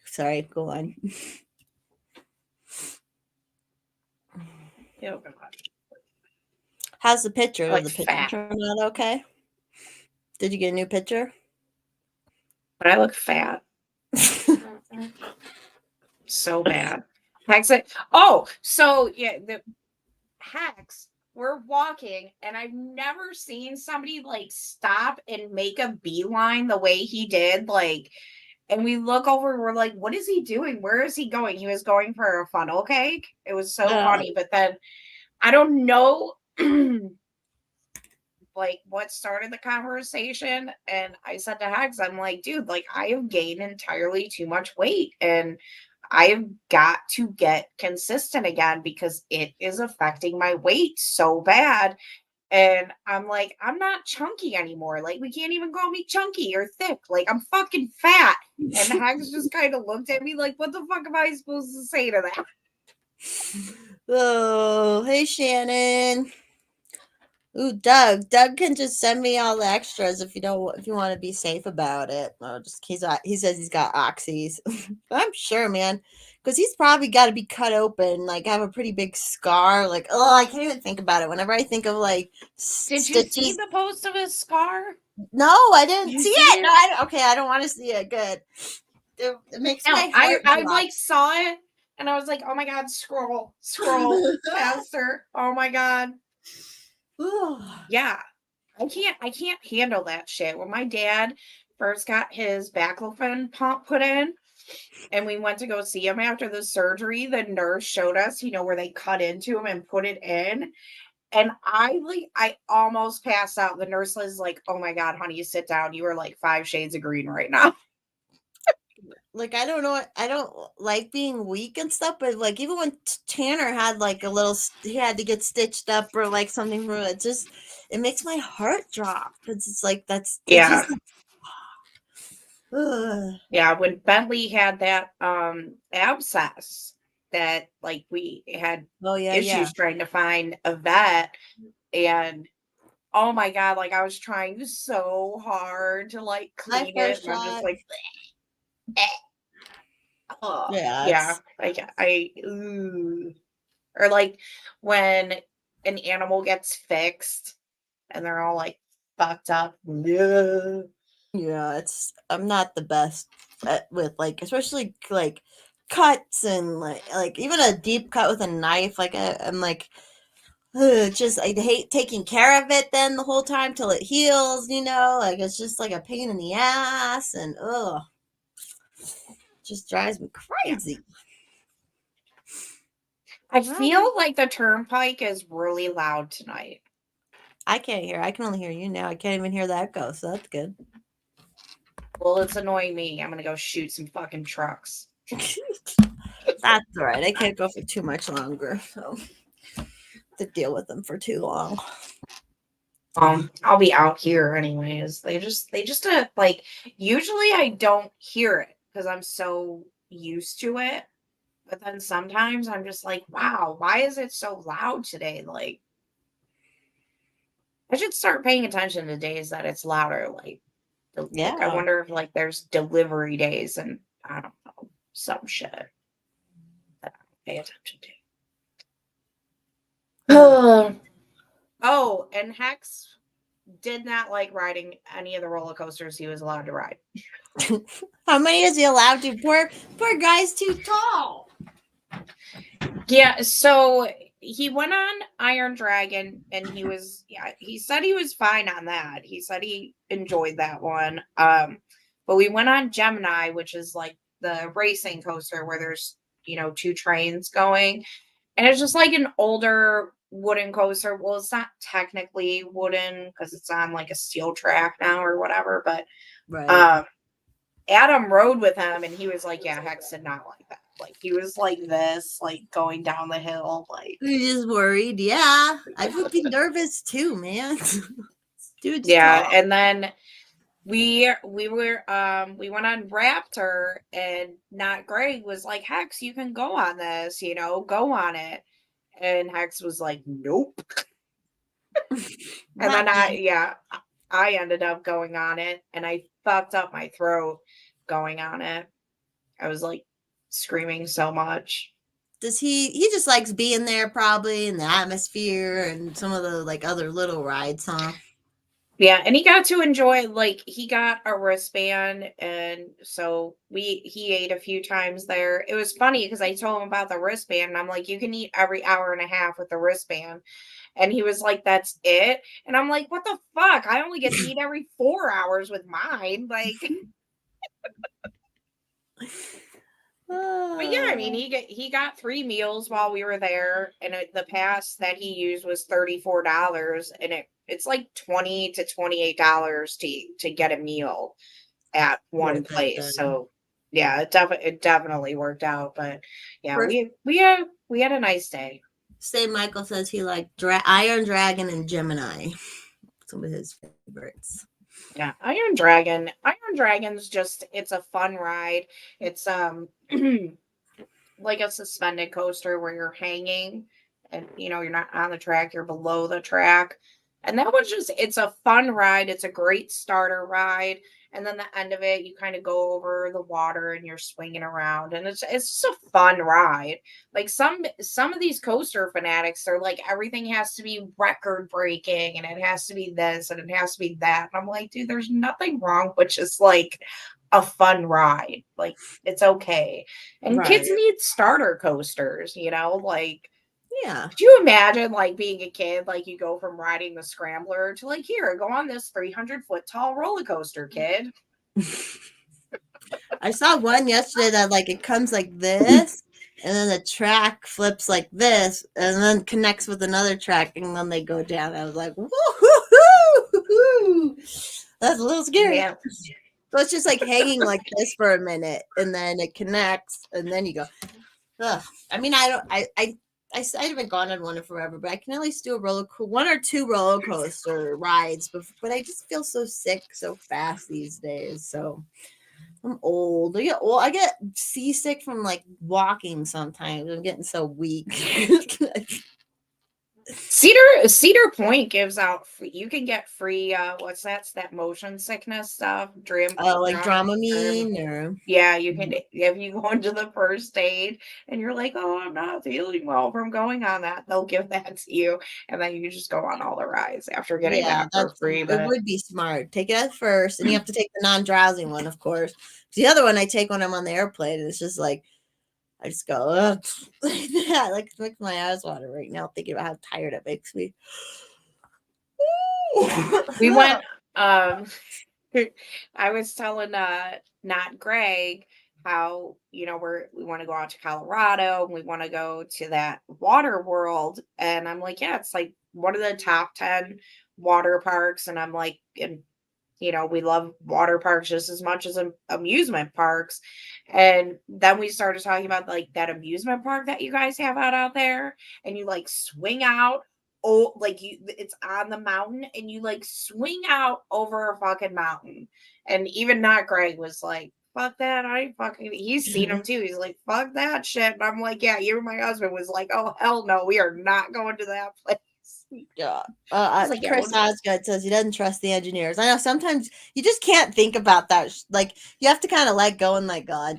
Sorry, go on. Yeah, How's the picture? Like Did the picture fat. turn out okay? Did you get a new picture? but I look fat. So bad. Hex it. Oh, so yeah, the Hex, we're walking, and I've never seen somebody like stop and make a beeline the way he did. Like, and we look over, we're like, what is he doing? Where is he going? He was going for a funnel cake. It was so funny, but then I don't know like what started the conversation. And I said to Hex, I'm like, dude, like I have gained entirely too much weight and I've got to get consistent again because it is affecting my weight so bad. And I'm like, I'm not chunky anymore. Like, we can't even call me chunky or thick. Like, I'm fucking fat. And Hags just kind of looked at me like, what the fuck am I supposed to say to that? Oh, hey, Shannon. Ooh, Doug. Doug can just send me all the extras if you don't, if you want to be safe about it. Or just he says he's got oxys. I'm sure, man, because he's probably got to be cut open, like have a pretty big scar. Like, oh, I can't even think about it. Whenever I think of like Did you see stitches. the post of his scar? No, I didn't You see see it. it? No, I don't want to see it. Good. It makes No, my I heart drop. like saw it and I was like, oh my God, scroll faster. Oh my God. Yeah. I can't handle that shit. When my dad first got his baclofen pump put in and we went to go see him after the surgery, the nurse showed us, where they cut into him and put it in. And I almost passed out. The nurse was like, oh my God, honey, you sit down. You are like 5 shades of green right now. Like, I don't know, I don't like being weak and stuff, but like even when Tanner had like a little, he had to get stitched up or like something from it, just it makes my heart drop because it's like it's Yeah. just, ugh. Yeah, when Bentley had that abscess that like we had Oh yeah, issues trying to find a vet, and oh my God, like I was trying so hard to like My clean it first and I'm just shot. like oh Yeah, like ooh. Or like when an animal gets fixed and they're all like fucked up. Yeah. yeah, I'm not the best with like, especially like cuts and like even a deep cut with a knife. Like I'm like, just I hate taking care of it then the whole time till it heals, like it's just like a pain in the ass and just drives me crazy. I feel like the turnpike is really loud tonight. I can't hear. I can only hear you now. I can't even hear the echo, so that's good. Well, it's annoying me. I'm gonna go shoot some fucking trucks. That's all right. I can't go for too much longer, so to deal with them for too long. I'll be out here anyways. They just like usually I don't hear it because I'm so used to it. But then sometimes I'm just like, wow, why is it so loud today? Like I should start paying attention to days that it's louder. Like I Yeah. wonder if like there's delivery days and I don't know, some shit that I don't pay attention to. Oh, and Hex did not like riding any of the roller coasters he was allowed to ride. How many is he allowed to? Poor guy's too tall. Yeah, so he went on Iron Dragon, and he said he was fine on that. He said he enjoyed that one. But we went on Gemini, which is like the racing coaster where there's, two trains going. And it's just like an older wooden coaster. Well, it's not technically wooden because it's on like a steel track now or whatever, but Right. Adam rode with him and he was like, yeah, Hex did not like that. Like he was like this, like going down the hill, like You're just worried. Yeah. I would be nervous too, man. Dude's yeah. tall. And then we went on Raptor, and not Greg was like, Hex, you can go on this, go on it. And Hex was like, nope. And then I ended up going on it, and I fucked up my throat going on it. I was like screaming so much. Does he just likes being there probably in the atmosphere and some of the like other little rides, huh? Yeah, and he got to enjoy, like, he got a wristband, and so he ate a few times there. It was funny because I told him about the wristband, and I'm like, you can eat every hour and a half with the wristband. And he was like, that's it. And I'm like, what the fuck? I only get to eat every 4 hours with mine. Like, but yeah, I mean, he got 3 meals while we were there, and the pass that he used was $34, and it's like $20 to $28 to get a meal at one Worth it place. then. So yeah, it definitely worked out. But yeah, First- we had a nice day. Say Michael says he liked Iron Dragon and Gemini. Some of his favorites. Yeah, Iron Dragon's just, it's a fun ride. It's like a suspended coaster where you're hanging and you're not on the track, you're below the track. And that was just, it's a fun ride. It's a great starter ride. And then the end of it, you kind of go over the water and you're swinging around, and it's just a fun ride. Like some of these coaster fanatics, they're like, everything has to be record breaking and it has to be this and it has to be that. And I'm like, dude, there's nothing wrong with just like a fun ride. Like it's okay. And kids Right. need starter coasters, like, Yeah. could you imagine like being a kid, like you go from riding the scrambler to like, here, go on this 300-foot tall roller coaster, kid. I saw one yesterday that like it comes like this, and then the track flips like this, and then connects with another track, and then they go down. I was like, woo-hoo-hoo! That's a little scary. Yeah. So it's just like hanging like this for a minute, and then it connects, and then you go. Ugh. I mean, I haven't gone on one in forever, but I can at least do one or two roller coaster rides. But I just feel so sick so fast these days. So I'm old. I get seasick from walking sometimes. I'm getting so weak. Cedar Point gives out you can get free what's that motion sickness stuff, Dramamine or yeah, you can, if you go into the first aid and you're like, oh, I'm not feeling well from going on that, they'll give that to you, and then you just go on all the rides after getting that for free. It would be smart. Take it at first, and you have to take the non-drowsy one, of course. The other one I take when I'm on the airplane, and it's just like I just go like that. Like it makes my eyes water right now thinking about how tired it makes me. We went I was telling not Greg how we want to go out to Colorado and we want to go to that water world, and I'm like, yeah, it's like one of the top 10 water parks, and I'm like, and we love water parks just as much as amusement parks. And then we started talking about like that amusement park that you guys have out there, and you like swing out. Oh, like it's on the mountain, and you like swing out over a fucking mountain. And even not Greg was like, fuck that. I ain't fucking, he's seen them too. He's like, fuck that shit. And I'm like, yeah, you and my husband was like, oh, hell no, we are not going to that place. Yeah. Like, Chris Osgood says he doesn't trust the engineers. I know sometimes you just can't think about that. Like you have to kind of let go and let God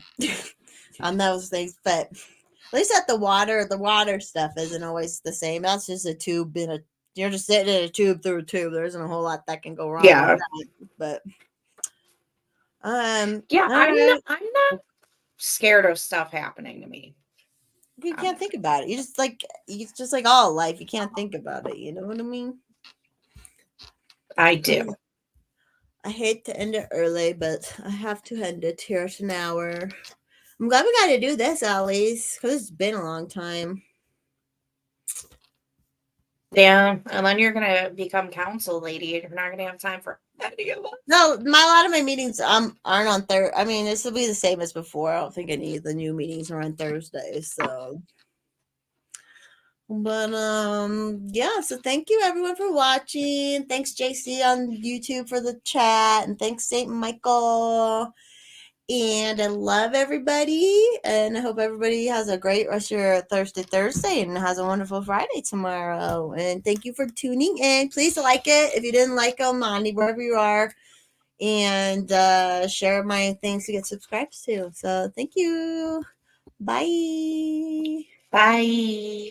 on those things. But at least at the water stuff isn't always the same. That's just a tube you're just sitting in a tube through a tube. There isn't a whole lot that can go wrong. Yeah. With that. But yeah, I'm not scared of stuff happening to me. you can't think about it. It's just like all life. You can't think about it. You know what I mean? I do. I hate to end it early, but I have to end it here. It's an hour. I'm glad we got to do this at least because it's been a long time. Yeah, and then you're gonna become council lady, and you're not gonna have time for any of us. No, a lot of my meetings aren't on Thursday. I mean, this will be the same as before. I don't think any of the new meetings are on Thursdays. So, but yeah. So thank you everyone for watching. Thanks JC on YouTube for the chat, and thanks Saint Michael. And I love everybody, and I hope everybody has a great rest of your Thursday and has a wonderful Friday tomorrow. And thank you for tuning in. Please like it if you didn't like them on wherever you are, and share my things to get subscribed to. So thank you. Bye. Bye.